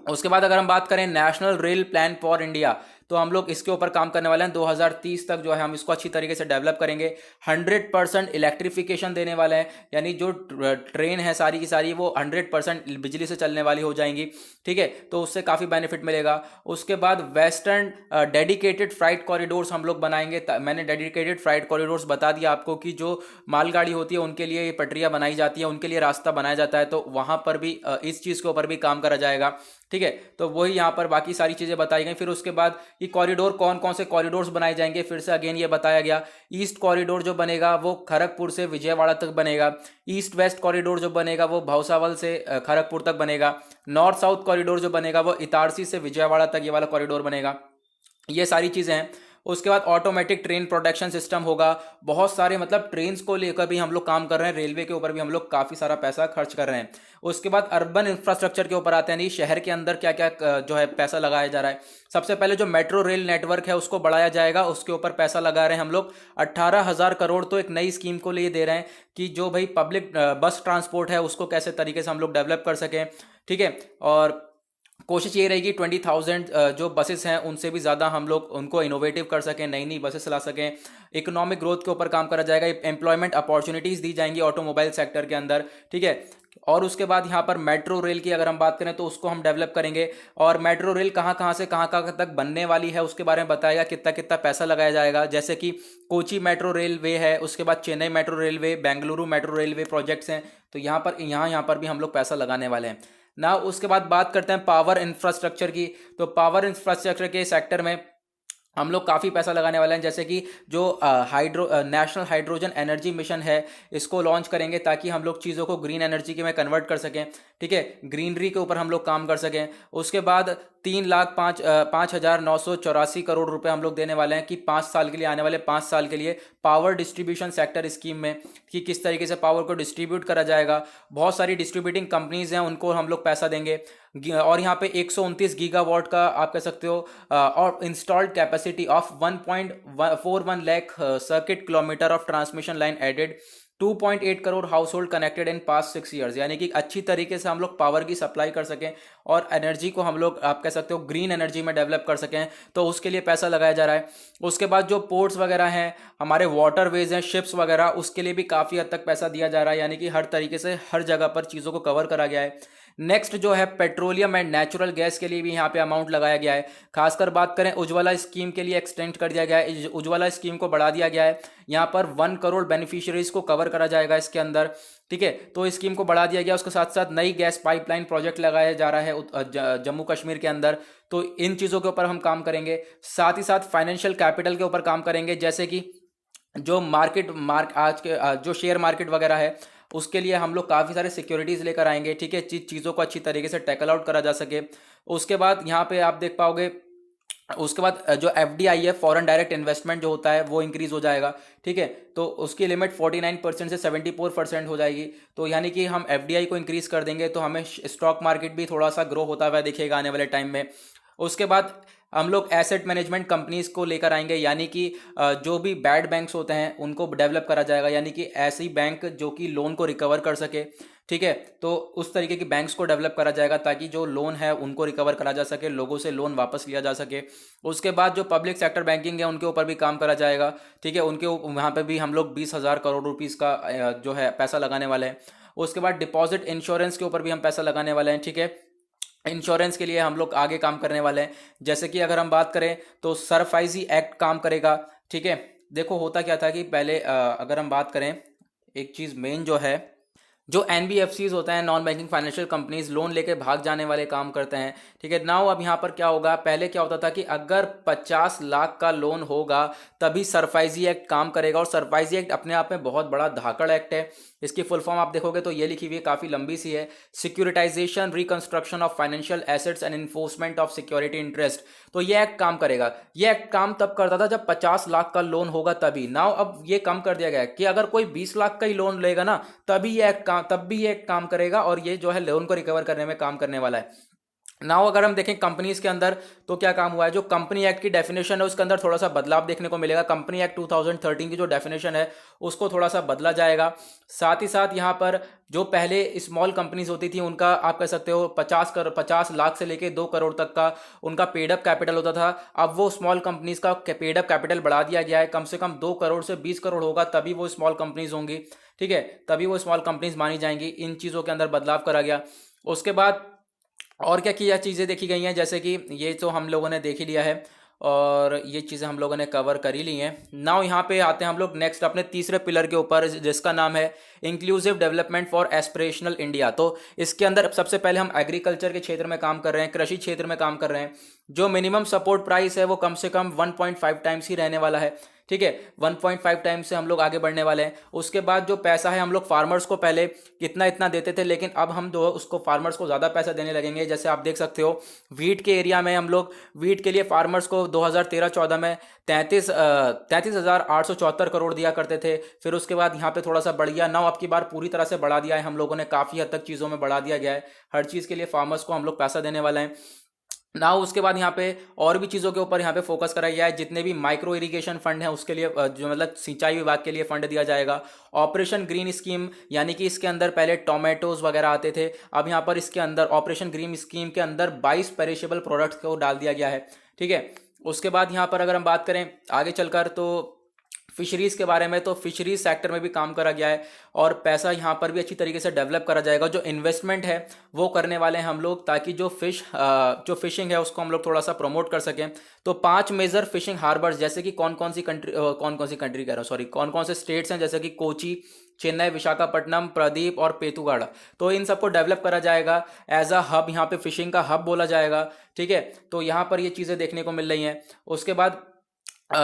उसके बाद अगर हम बात करें national rail plan for India, तो हम लोग इसके ऊपर काम करने वाले हैं। 2030 तक जो है हम इसको अच्छी तरीके से डेवलप करेंगे। 100% इलेक्ट्रिफिकेशन देने वाले हैं, यानी जो ट्रेन है सारी की सारी वो 100% बिजली से चलने वाली हो जाएंगी। ठीक है, तो उससे काफ़ी बेनिफिट मिलेगा। उसके बाद वेस्टर्न डेडिकेटेड फ्राइट कॉरिडोर्स हम लोग बनाएंगे। मैंने डेडिकेटेड फ्राइट कॉरिडोर्स बता दिया आपको कि जो मालगाड़ी होती है उनके लिए ये पटरियाँ बनाई जाती है, उनके लिए रास्ता बनाया जाता है, तो वहाँ पर भी इस चीज़ के ऊपर भी काम करा जाएगा। ठीक है, तो वही यहाँ पर बाकी सारी चीज़ें बताई गई। फिर उसके बाद कि कॉरिडोर कौन कौन से कॉरिडोर्स बनाए जाएंगे, फिर से अगेन ये बताया गया। ईस्ट कॉरिडोर जो बनेगा वो खड़गपुर से विजयवाड़ा तक बनेगा। ईस्ट वेस्ट कॉरिडोर जो बनेगा वो भौसावल से खड़गपुर तक बनेगा। नॉर्थ साउथ कॉरिडोर जो बनेगा वो इटारसी से विजयवाड़ा तक ये वाला कॉरिडोर बनेगा। ये सारी चीज़ें हैं। उसके बाद ऑटोमेटिक ट्रेन प्रोटेक्शन सिस्टम होगा। बहुत सारे मतलब ट्रेन्स को लेकर भी हम लोग काम कर रहे हैं, रेलवे के ऊपर भी हम लोग काफ़ी सारा पैसा खर्च कर रहे हैं। उसके बाद अर्बन इंफ्रास्ट्रक्चर के ऊपर आते हैं, नहीं शहर के अंदर क्या क्या जो है पैसा लगाया जा रहा है। सबसे पहले जो मेट्रो रेल नेटवर्क है उसको बढ़ाया जाएगा, उसके ऊपर पैसा लगा रहे हैं हम लोग 18,000 करोड़। तो एक नई स्कीम को लिए दे रहे हैं कि जो भाई पब्लिक बस ट्रांसपोर्ट है उसको कैसे तरीके से हम लोग डेवलप कर सकें। ठीक है, और कोशिश ये रहेगी 20,000 जो बसेस हैं उनसे भी ज़्यादा हम लोग उनको इनोवेटिव कर सकें, नई नई बसेस ला सकें। इकोनॉमिक ग्रोथ के ऊपर काम करा जाएगा, एम्प्लॉयमेंट अपॉर्चुनिटीज़ दी जाएंगी ऑटोमोबाइल सेक्टर के अंदर। ठीक है, और उसके बाद यहाँ पर मेट्रो रेल की अगर हम बात करें तो उसको हम डेवलप करेंगे। और मेट्रो रेल कहाँ कहाँ से कहाँ कहाँ तक बनने वाली है उसके बारे में बताएगा, कितना कितना पैसा लगाया जाएगा। जैसे कि कोची मेट्रो रेलवे है, उसके बाद Chennai metro railway, Bengaluru metro railway projects हैं। तो यहाँ पर भी हम लोग पैसा लगाने वाले हैं ना। उसके बाद बात करते हैं पावर इंफ्रास्ट्रक्चर की। तो पावर इंफ्रास्ट्रक्चर के सेक्टर में हम लोग काफ़ी पैसा लगाने वाले हैं, जैसे कि जो नेशनल हाइड्रोजन एनर्जी मिशन है इसको लॉन्च करेंगे ताकि हम लोग चीज़ों को ग्रीन एनर्जी के में कन्वर्ट कर सकें। ठीक है, ग्रीनरी के ऊपर हम लोग काम कर सकें। उसके बाद 3,05,984 करोड़ रुपए हम लोग देने वाले हैं कि 5 साल के लिए, आने वाले 5 साल के लिए पावर डिस्ट्रीब्यूशन सेक्टर स्कीम में कि किस तरीके से पावर को डिस्ट्रीब्यूट करा जाएगा। बहुत सारी डिस्ट्रीब्यूटिंग कंपनीज हैं उनको हम लोग पैसा देंगे। और यहाँ पे 129 गीगावाट का आप कह सकते हो और installed capacity of 1.41 lakh circuit kilometre of transmission line added 2.8 crore household connected in past 6 years, यानी कि अच्छी तरीके से हम लोग पावर की सप्लाई कर सकें और एनर्जी को हम लोग आप कह सकते हो ग्रीन एनर्जी में डेवलप कर सकें, तो उसके लिए पैसा लगाया जा रहा है। उसके बाद जो पोर्ट्स वगैरह हैं, हमारे वाटरवेज हैं, शिप्स वगैरह, उसके लिए भी काफ़ी हद तक पैसा दिया जा रहा है, यानी कि हर तरीके से हर जगह पर चीज़ों को कवर करा गया है। नेक्स्ट जो है पेट्रोलियम एंड नेचुरल गैस के लिए भी यहाँ पे अमाउंट लगाया गया है। खासकर बात करें उज्ज्वला स्कीम के लिए एक्सटेंड कर दिया गया है, उज्ज्वला स्कीम को बढ़ा दिया गया है। यहाँ पर 1 करोड़ बेनिफिशियरीज को कवर करा जाएगा इसके अंदर, ठीक है। तो इस स्कीम को बढ़ा दिया गया। उसके साथ साथ नई गैस पाइपलाइन प्रोजेक्ट लगाया जा रहा है जम्मू कश्मीर के अंदर, तो इन चीज़ों के ऊपर हम काम करेंगे। साथ ही साथ फाइनेंशियल कैपिटल के ऊपर काम करेंगे, जैसे कि जो आज के जो शेयर मार्केट वगैरह है, उसके लिए हम लोग काफ़ी सारे सिक्योरिटीज़ लेकर आएंगे, ठीक है, चीज़ों को अच्छी तरीके से टैकल आउट करा जा सके। उसके बाद यहाँ पे आप देख पाओगे, उसके बाद जो FDI है, फॉरेन डायरेक्ट इन्वेस्टमेंट जो होता है, वो इंक्रीज हो जाएगा, ठीक है। तो उसकी लिमिट 49% से 74% हो जाएगी। तो यानी कि हम FDI को इंक्रीज कर देंगे तो हमें स्टॉक मार्केट भी थोड़ा सा ग्रो होता हुआ दिखेगा आने वाले टाइम में। उसके बाद हम लोग एसेट मैनेजमेंट कंपनीज को लेकर आएंगे, यानी कि जो भी बैड बैंक्स होते हैं उनको डेवलप करा जाएगा, यानी कि ऐसी बैंक जो कि लोन को रिकवर कर सके, ठीक है। तो उस तरीके की बैंक्स को डेवलप करा जाएगा ताकि जो लोन है उनको रिकवर करा जा सके, लोगों से लोन वापस लिया जा सके। उसके बाद जो पब्लिक सेक्टर बैंकिंग है उनके ऊपर भी काम करा जाएगा, ठीक है। उनके वहाँ पे भी हम लोग 20,000 करोड़ रुपीज़ का जो है पैसा लगाने वाले हैं। उसके बाद डिपॉजिट इंश्योरेंस के ऊपर भी हम पैसा लगाने वाले हैं, ठीक है। इंश्योरेंस के लिए हम लोग आगे काम करने वाले हैं। जैसे कि अगर हम बात करें तो सरफाइजी एक्ट काम करेगा, ठीक है। देखो होता क्या था कि पहले अगर हम बात करें, एक चीज़ मेन जो है, जो NBFCs होते हैं, non banking financial companies, loan लेके भाग जाने वाले काम करते हैं, ठीक है। नाउ अब यहाँ पर क्या होगा, पहले क्या होता था कि अगर 50 लाख का लोन होगा तभी सरफाइजी एक्ट काम करेगा, और सरफाइजी एक्ट अपने आप में बहुत बड़ा धाकड़ एक्ट है। इसकी फुल फॉर्म आप देखोगे तो ये लिखी हुई है, काफ़ी लंबी सी है, securitisation reconstruction of financial assets and enforcement of security interest. तो ये एक्ट काम करेगा। ये एक्ट काम तब करता था जब 50 लाख का लोन होगा तभी। नाउ अब ये कम कर दिया गया है कि अगर कोई 20 लाख का ही लोन लेगा ना, तब भी ये काम करेगा, और ये जो है लोन को रिकवर करने में काम करने वाला है। नाउ अगर हम देखें कंपनीज के अंदर तो क्या काम हुआ है, जो कंपनी एक्ट की डेफिनेशन है उसके अंदर थोड़ा सा बदलाव देखने को मिलेगा। कंपनी एक्ट 2013 की जो डेफिनेशन है उसको थोड़ा सा बदला जाएगा। साथ ही साथ यहाँ पर जो पहले स्मॉल कंपनीज होती थी उनका आप कह सकते हो 50 लाख से लेके 2 करोड़ तक का उनका पेडअप कैपिटल होता था। अब वो स्मॉल कंपनीज का पेडअप कैपिटल बढ़ा दिया गया है, कम से कम 2 करोड़ से 20 करोड़ होगा तभी वो स्मॉल कंपनीज होंगी, ठीक है, तभी वो स्मॉल कंपनीज मानी जाएंगी। इन चीज़ों के अंदर बदलाव करा गया। उसके बाद और क्या किया चीज़ें देखी गई हैं, जैसे कि ये तो हम लोगों ने देख ही लिया है और ये चीज़ें हम लोगों ने कवर कर ही ली हैं। नाउ यहाँ पे आते हैं हम लोग नेक्स्ट अपने तीसरे पिलर के ऊपर, जिसका नाम है inclusive development for aspirational India. तो इसके अंदर सबसे पहले हम एग्रीकल्चर के क्षेत्र में काम कर रहे हैं, कृषि क्षेत्र में काम कर रहे हैं। जो मिनिमम सपोर्ट प्राइस है वो कम से कम 1.5 टाइम्स ही रहने वाला है, ठीक है। 1.5 टाइम्स से हम लोग आगे बढ़ने वाले हैं। उसके बाद जो पैसा है, हम लोग फार्मर्स को पहले इतना देते थे, लेकिन अब हम उसको फार्मर्स को ज़्यादा पैसा देने लगेंगे। जैसे आप देख सकते हो वीट के एरिया में हम लोग वीट के लिए फार्मर्स को 2013-14 में 33,874 करोड़ दिया करते थे। फिर उसके बाद यहाँ पे थोड़ा सा बढ़ गया। अब की बार पूरी तरह से बढ़ा दिया है हम लोगों ने, काफ़ी हद तक चीज़ों में बढ़ा दिया गया है। हर चीज़ के लिए फार्मर्स को हम लोग पैसा देने वाले हैं। उसके बाद यहाँ पे और भी चीज़ों के ऊपर यहाँ पे फोकस करा गया है। जितने भी माइक्रो इरिगेशन फंड है उसके लिए जो मतलब सिंचाई विभाग के लिए फंड दिया जाएगा। ऑपरेशन ग्रीन स्कीम, यानी कि इसके अंदर पहले टोमेटोज वगैरह आते थे, अब यहाँ पर इसके अंदर ऑपरेशन ग्रीन स्कीम के अंदर 22 पेरिशेबल प्रोडक्ट्स को डाल दिया गया है, ठीक है। उसके बाद यहाँ पर अगर हम बात करें आगे चलकर तो फिशरीज़ के बारे में, तो फिशरीज सेक्टर में भी काम करा गया है और पैसा यहाँ पर भी अच्छी तरीके से डेवलप करा जाएगा। जो इन्वेस्टमेंट है वो करने वाले हैं हम लोग, ताकि जो फिशिंग है उसको हम लोग थोड़ा सा प्रमोट कर सकें। तो 5 मेजर फिशिंग हार्बर्स, जैसे कि कौन कौन सी कंट्री कह रहा हूँ, सॉरी, कौन कौन से स्टेट्स हैं, जैसे कि कोची, चेन्नई, विशाखापट्टनम, प्रदीप और पेतुगाड़ा। तो इन सबको डेवलप करा जाएगा एज अ हब, यहाँ पे फिशिंग का हब बोला जाएगा, ठीक है। तो यहाँ पर ये चीज़ें देखने को मिल रही हैं। उसके बाद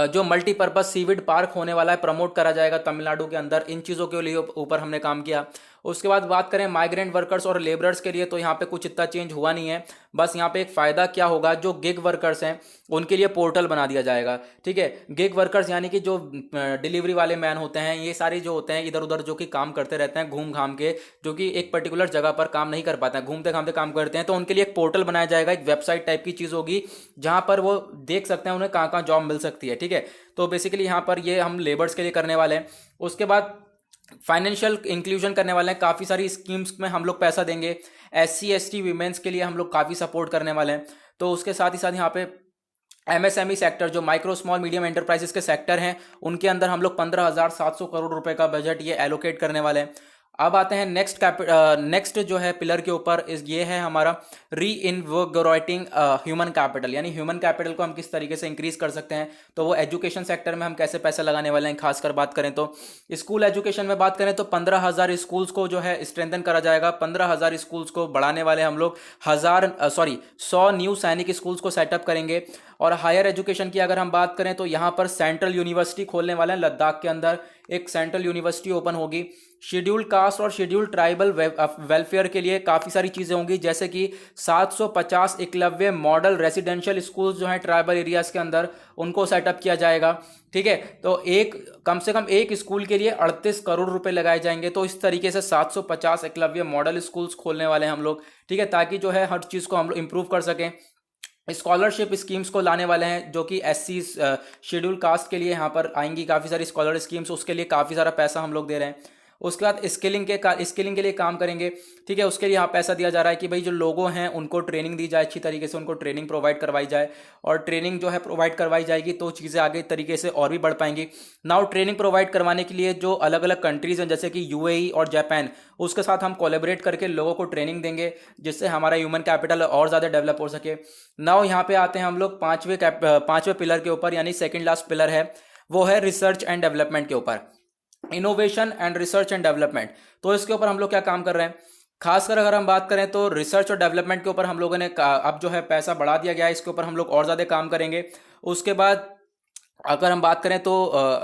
जो मल्टीपर्पज सीविड पार्क होने वाला है प्रमोट करा जाएगा तमिलनाडु के अंदर। इन चीज़ों के लिए ऊपर हमने काम किया। उसके बाद बात करें माइग्रेंट वर्कर्स और लेबरर्स के लिए, तो यहाँ पे कुछ इतना चेंज हुआ नहीं है। बस यहाँ पे एक फ़ायदा क्या होगा, जो गिग वर्कर्स हैं उनके लिए पोर्टल बना दिया जाएगा, ठीक है। गिग वर्कर्स यानी कि जो डिलीवरी वाले मैन होते हैं, ये सारे जो होते हैं इधर उधर जो कि काम करते रहते हैं घूम घाम के, जो कि एक पर्टिकुलर जगह पर काम नहीं कर पाते हैं, घूमते घामते काम करते हैं, तो उनके लिए एक पोर्टल बनाया जाएगा। एक वेबसाइट टाइप की चीज़ होगी जहाँ पर वो देख सकते हैं उन्हें कहाँ कहाँ जॉब मिल सकती है, ठीक है। तो बेसिकली यहाँ पर ये हम लेबर्स के लिए करने वाले हैं। उसके बाद फाइनेंशियल इंक्लूजन करने वाले हैं, काफ़ी सारी स्कीम्स में हम लोग पैसा देंगे। SC ST वीमेंस के लिए हम लोग काफ़ी सपोर्ट करने वाले हैं। तो उसके साथ ही साथ यहाँ पे MSME सेक्टर, जो माइक्रो स्मॉल मीडियम एंटरप्राइजेस के सेक्टर हैं, उनके अंदर हम लोग 15,700 करोड़ रुपए का बजट ये एलोकेट करने वाले हैं। अब आते हैं नेक्स्ट जो है पिलर के ऊपर, ये है हमारा री इन्विगोरेटिंग ह्यूमन कैपिटल, यानी ह्यूमन कैपिटल को हम किस तरीके से इंक्रीज कर सकते हैं। तो वो एजुकेशन सेक्टर में हम कैसे पैसा लगाने वाले हैं। खासकर बात करें तो स्कूल एजुकेशन में बात करें तो 15,000 स्कूल्स को जो है स्ट्रेंथन करा जाएगा। 15,000 स्कूल्स को बढ़ाने वाले हम लोग 100 न्यू सैनिक स्कूल्स को सेटअप करेंगे। और हायर एजुकेशन की अगर हम बात करें तो यहाँ पर सेंट्रल यूनिवर्सिटी खोलने वाले हैं। लद्दाख के अंदर एक सेंट्रल यूनिवर्सिटी ओपन होगी। शेड्यूल्ड कास्ट और शेड्यूल्ड ट्राइबल वेलफेयर के लिए काफ़ी सारी चीज़ें होंगी, जैसे कि 750 एकलव्य मॉडल रेसिडेंशियल स्कूल्स जो हैं ट्राइबल एरियाज के अंदर, उनको सेटअप किया जाएगा। ठीक है, तो कम से कम एक स्कूल के लिए 38 करोड़ रुपए लगाए जाएंगे। तो इस तरीके से 750 एकलव्य मॉडल स्कूल्स खोलने वाले हैं हम लोग। ठीक है, ताकि जो है हर चीज़ को हम लोग इंप्रूव कर सकें। स्कॉलरशिप स्कीम्स को लाने वाले हैं, जो कि SC शेड्यूल कास्ट के लिए यहाँ पर आएंगी काफ़ी सारी स्कॉलर स्कीम्स, उसके लिए काफ़ी सारा पैसा हम लोग दे रहे हैं। उसके बाद स्किलिंग के लिए काम करेंगे। ठीक है, उसके लिए यहाँ पैसा दिया जा रहा है कि भाई जो लोगों हैं उनको ट्रेनिंग दी जाए, अच्छी तरीके से उनको ट्रेनिंग प्रोवाइड करवाई जाए। और ट्रेनिंग जो है प्रोवाइड करवाई जाएगी तो चीज़ें आगे तरीके से और भी बढ़ पाएंगी। नाउ ट्रेनिंग प्रोवाइड करवाने के लिए जो अलग अलग कंट्रीज़ हैं, जैसे कि UAE और जापान, उसके साथ हम कोलेबरेट करके लोगों को ट्रेनिंग देंगे, जिससे हमारा ह्यूमन कैपिटल और ज़्यादा डेवलप हो सके। नाउ यहाँ पे आते हैं हम लोग पांचवें पिलर के ऊपर, यानी सेकेंड लास्ट पिलर है, वो है रिसर्च एंड डेवलपमेंट के ऊपर, innovation and research and development. तो इसके ऊपर हम लोग क्या काम कर रहे हैं। खासकर अगर हम बात करें तो रिसर्च और डेवलपमेंट के ऊपर हम लोगों ने अब जो है पैसा बढ़ा दिया गया है, इसके ऊपर हम लोग और ज़्यादा काम करेंगे। उसके बाद अगर हम बात करें तो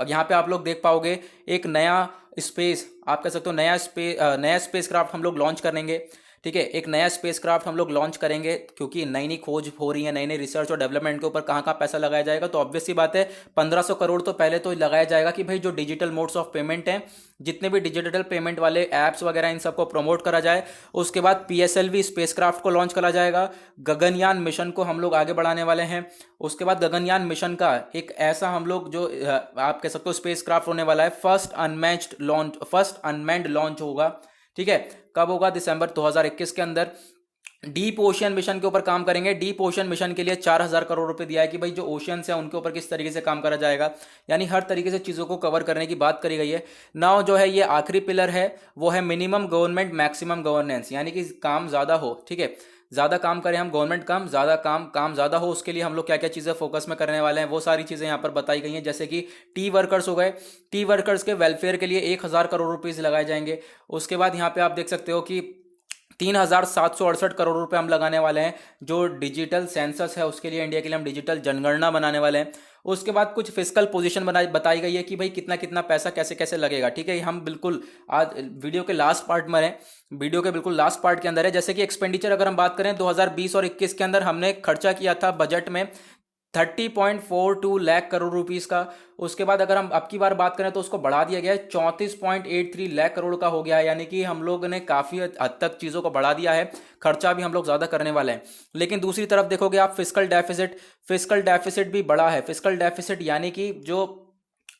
यहाँ पे आप लोग देख पाओगे एक नया स्पेस, आप कह सकते हो नया स्पेस क्राफ्ट हम लोग लॉन्च करेंगे। ठीक है, एक नया स्पेस क्राफ्ट हम लोग लॉन्च करेंगे, क्योंकि नई नई खोज हो रही है, नई नई रिसर्च और डेवलपमेंट के ऊपर कहाँ कहाँ पैसा लगाया जाएगा। तो ऑब्वियस सी बात है 1500 करोड़ तो पहले तो लगाया जाएगा कि भाई जो डिजिटल मोड्स ऑफ पेमेंट हैं, जितने भी डिजिटल पेमेंट वाले ऐप्स वगैरह, इन सबको प्रमोट करा जाए। उसके बाद PSLV स्पेस क्राफ्ट को लॉन्च करा जाएगा। गगनयान मिशन को हम लोग आगे बढ़ाने वाले हैं। उसके बाद गगनयान मिशन का एक ऐसा हम लोग जो आप कह सकते हो स्पेस क्राफ्ट होने वाला है, फर्स्ट अनमैन्ड लॉन्च होगा। ठीक है, कब होगा? दिसंबर 2021 के अंदर। डीप ओशियन मिशन के ऊपर काम करेंगे। डीप ओशियन मिशन के लिए 4,000 करोड़ रुपए दिया है कि भाई जो ओशियंस है उनके ऊपर किस तरीके से काम करा जाएगा, यानी हर तरीके से चीज़ों को कवर करने की बात करी गई है। नाउ जो है ये आखिरी पिलर है, वो है मिनिमम गवर्नमेंट मैक्सिमम गवर्नेंस, यानी कि काम ज़्यादा हो। ठीक है, ज़्यादा काम करें हम, गवर्नमेंट कम, ज़्यादा काम ज़्यादा हो, उसके लिए हम लोग क्या क्या चीज़ें फोकस में करने वाले हैं, वो सारी चीज़ें यहाँ पर बताई गई हैं। जैसे कि टी वर्कर्स हो गए, टी वर्कर्स के वेलफेयर के लिए 1,000 करोड़ रुपीज़ लगाए जाएंगे। उसके बाद यहाँ पे आप देख सकते हो कि 3,768 करोड़ रुपए हम लगाने वाले हैं जो डिजिटल सेंसस है उसके लिए, इंडिया के लिए हम डिजिटल जनगणना बनाने वाले हैं। उसके बाद कुछ फिस्कल पोजीशन बताई गई है कि भाई कितना कितना पैसा कैसे कैसे लगेगा। ठीक है, हम बिल्कुल आज वीडियो के लास्ट पार्ट में हैं, वीडियो के बिल्कुल लास्ट पार्ट के अंदर है। जैसे कि एक्सपेंडिचर अगर हम बात करें 2020 और 21 के अंदर हमने खर्चा किया था बजट में 30.42 लाख करोड़ रुपीस का। उसके बाद अगर हम अब की बार बात करें तो उसको बढ़ा दिया गया है, 34.83 लाख करोड़ का हो गया है, यानी कि हम लोग ने काफ़ी हद तक चीज़ों को बढ़ा दिया है, खर्चा भी हम लोग ज़्यादा करने वाले हैं। लेकिन दूसरी तरफ देखोगे आप फिस्कल डेफिसिट भी बढ़ा है। फिस्कल डेफिसिट यानी कि जो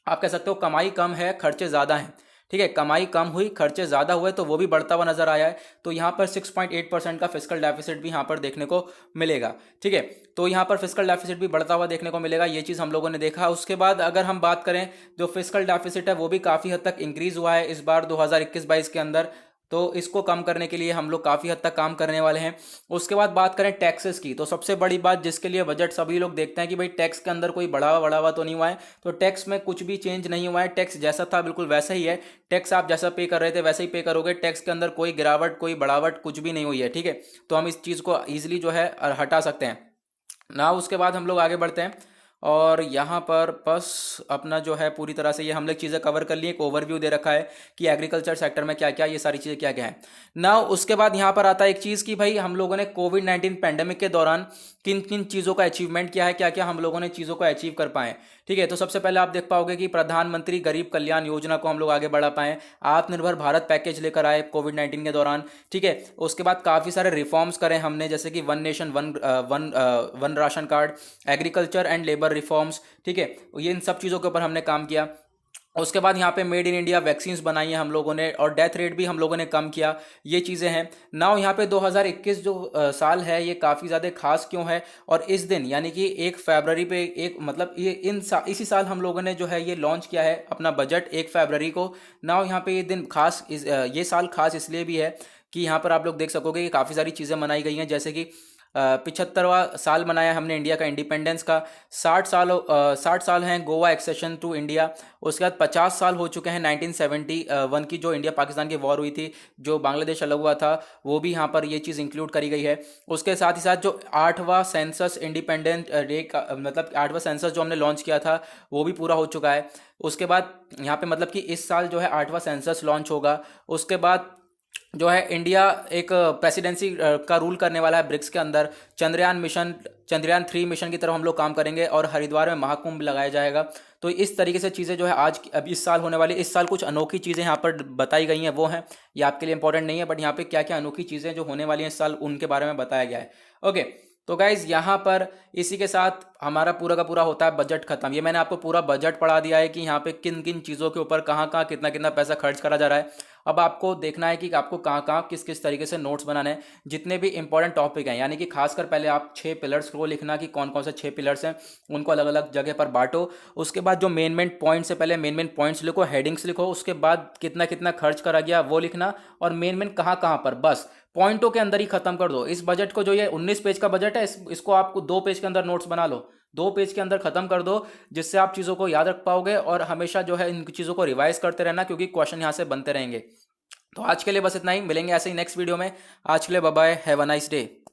आप कह सकते हो कमाई कम है, खर्चे ज़्यादा हैं। ठीक है, कमाई कम हुई, खर्चे ज़्यादा हुए, तो वो भी बढ़ता हुआ नजर आया है। तो यहाँ पर 6.8% का फिस्कल डेफिसिट भी यहाँ पर देखने को मिलेगा। ठीक है, तो यहाँ पर फिस्कल डेफिसिट भी बढ़ता हुआ देखने को मिलेगा, ये चीज़ हम लोगों ने देखा। उसके बाद अगर हम बात करें जो फिस्कल डेफिसिट है वो भी काफ़ी हद तक इंक्रीज हुआ है इस बार 2021-22 के अंदर। तो इसको कम करने के लिए हम लोग काफ़ी हद तक काम करने वाले हैं। उसके बाद बात करें टैक्सेस की, तो सबसे बड़ी बात जिसके लिए बजट सभी लोग देखते हैं कि भाई टैक्स के अंदर कोई बढ़ावा तो नहीं हुआ है। तो टैक्स में कुछ भी चेंज नहीं हुआ है, टैक्स जैसा था बिल्कुल वैसा ही है। टैक्स आप जैसा पे कर रहे थे वैसे ही पे करोगे, टैक्स के अंदर कोई गिरावट कोई बढ़ावट कुछ भी नहीं हुई है। ठीक है, तो हम इस चीज़ को ईजिली जो है हटा सकते हैं ना। उसके बाद हम लोग आगे बढ़ते हैं और यहाँ पर बस अपना जो है पूरी तरह से ये हम लोग चीज़ें कवर कर लिए, एक ओवरव्यू दे रखा है कि एग्रीकल्चर सेक्टर में क्या क्या ये सारी चीज़ें क्या क्या है ना। उसके बाद यहाँ पर आता है एक चीज़ कि भाई हम लोगों ने कोविड-19 पैंडेमिक के दौरान किन किन चीज़ों का अचीवमेंट किया है, क्या क्या हम लोगों ने चीज़ों को अचीव कर पाए। ठीक है, तो सबसे पहले आप देख पाओगे कि प्रधानमंत्री गरीब कल्याण योजना को हम लोग आगे बढ़ा पाए, आत्मनिर्भर भारत पैकेज लेकर आए कोविड-19 के दौरान। ठीक है, उसके बाद काफ़ी सारे रिफॉर्म्स करें हमने, जैसे कि one nation one ration card, agriculture and labour reforms. ठीक है, ये इन सब चीज़ों के ऊपर हमने काम किया। उसके बाद यहाँ पे मेड इन इंडिया वैक्सीन्स बनाई हैं हम लोगों ने, और डेथ रेट भी हम लोगों ने कम किया। ये चीज़ें हैं। नाउ यहाँ पे 2021 जो साल है ये काफ़ी ज़्यादा खास क्यों है, और इस दिन यानी कि 1 फरवरी पे, एक मतलब ये इसी साल हम लोगों ने जो है ये लॉन्च किया है अपना बजट 1 फरवरी को। नाउ यहाँ पे ये दिन खास ये साल खास इसलिए भी है कि यहाँ पर आप लोग देख सकोगे कि काफ़ी सारी चीज़ें मनाई गई हैं, जैसे कि 75वां साल मनाया हमने इंडिया का इंडिपेंडेंस का। 60 साल हैं गोवा एक्सेशन टू इंडिया। उसके बाद 50 साल हो चुके हैं 1971 की, जो इंडिया पाकिस्तान की वॉर हुई थी, जो बांग्लादेश अलग हुआ था, वो भी यहाँ पर ये चीज़ इंक्लूड करी गई है। उसके साथ ही साथ जो 8वां सेंसस इंडिपेंडेंट डे का, मतलब 8वां सेंसस जो हमने लॉन्च किया था वो भी पूरा हो चुका है। उसके बाद यहाँ पे मतलब कि इस साल जो है 8वां सेंसस लॉन्च होगा। उसके बाद जो है इंडिया एक प्रेसिडेंसी का रूल करने वाला है ब्रिक्स के अंदर। चंद्रयान 3 मिशन की तरफ हम लोग काम करेंगे, और हरिद्वार में महाकुंभ लगाया जाएगा। तो इस तरीके से चीज़ें जो है आज अब इस साल होने वाली, इस साल कुछ अनोखी चीज़ें यहाँ पर बताई गई हैं, वो हैं, ये आपके लिए इंपॉर्टेंट नहीं है, बट यहाँ पे क्या क्या अनोखी चीज़ें जो होने वाली हैं इस साल उनके बारे में बताया गया है। ओके, तो गाइज यहाँ पर इसी के साथ हमारा पूरा का पूरा होता है बजट खत्म। ये मैंने आपको पूरा बजट पढ़ा दिया है कि यहाँ पे किन किन चीज़ों के ऊपर कहाँ कहाँ कितना कितना पैसा खर्च करा जा रहा है। अब आपको देखना है कि आपको कहाँ कहाँ किस किस तरीके से नोट्स बनाने हैं, जितने भी इंपॉर्टेंट टॉपिक हैं, यानी कि खासकर पहले आप 6 पिलर्स को लिखना कि कौन कौन से 6 पिलर्स हैं, उनको अलग अलग जगह पर बांटो। उसके बाद जो मेन पॉइंट्स से पहले मेन पॉइंट्स लिखो, हेडिंग्स लिखो। उसके बाद कितना कितना खर्च करा गया वो लिखना, और मेन कहाँ कहाँ पर, बस पॉइंटों के अंदर ही खत्म कर दो इस बजट को। जो ये 19 पेज का बजट है, इसको आपको 2 पेज के अंदर नोट्स बना लो, 2 पेज के अंदर खत्म कर दो, जिससे आप चीज़ों को याद रख पाओगे, और हमेशा जो है इन चीज़ों को रिवाइज करते रहना, क्योंकि क्वेश्चन यहाँ से बनते रहेंगे। तो आज के लिए बस इतना ही, मिलेंगे ऐसे ही नेक्स्ट वीडियो में। आज के लिए bye bye, have a nice day.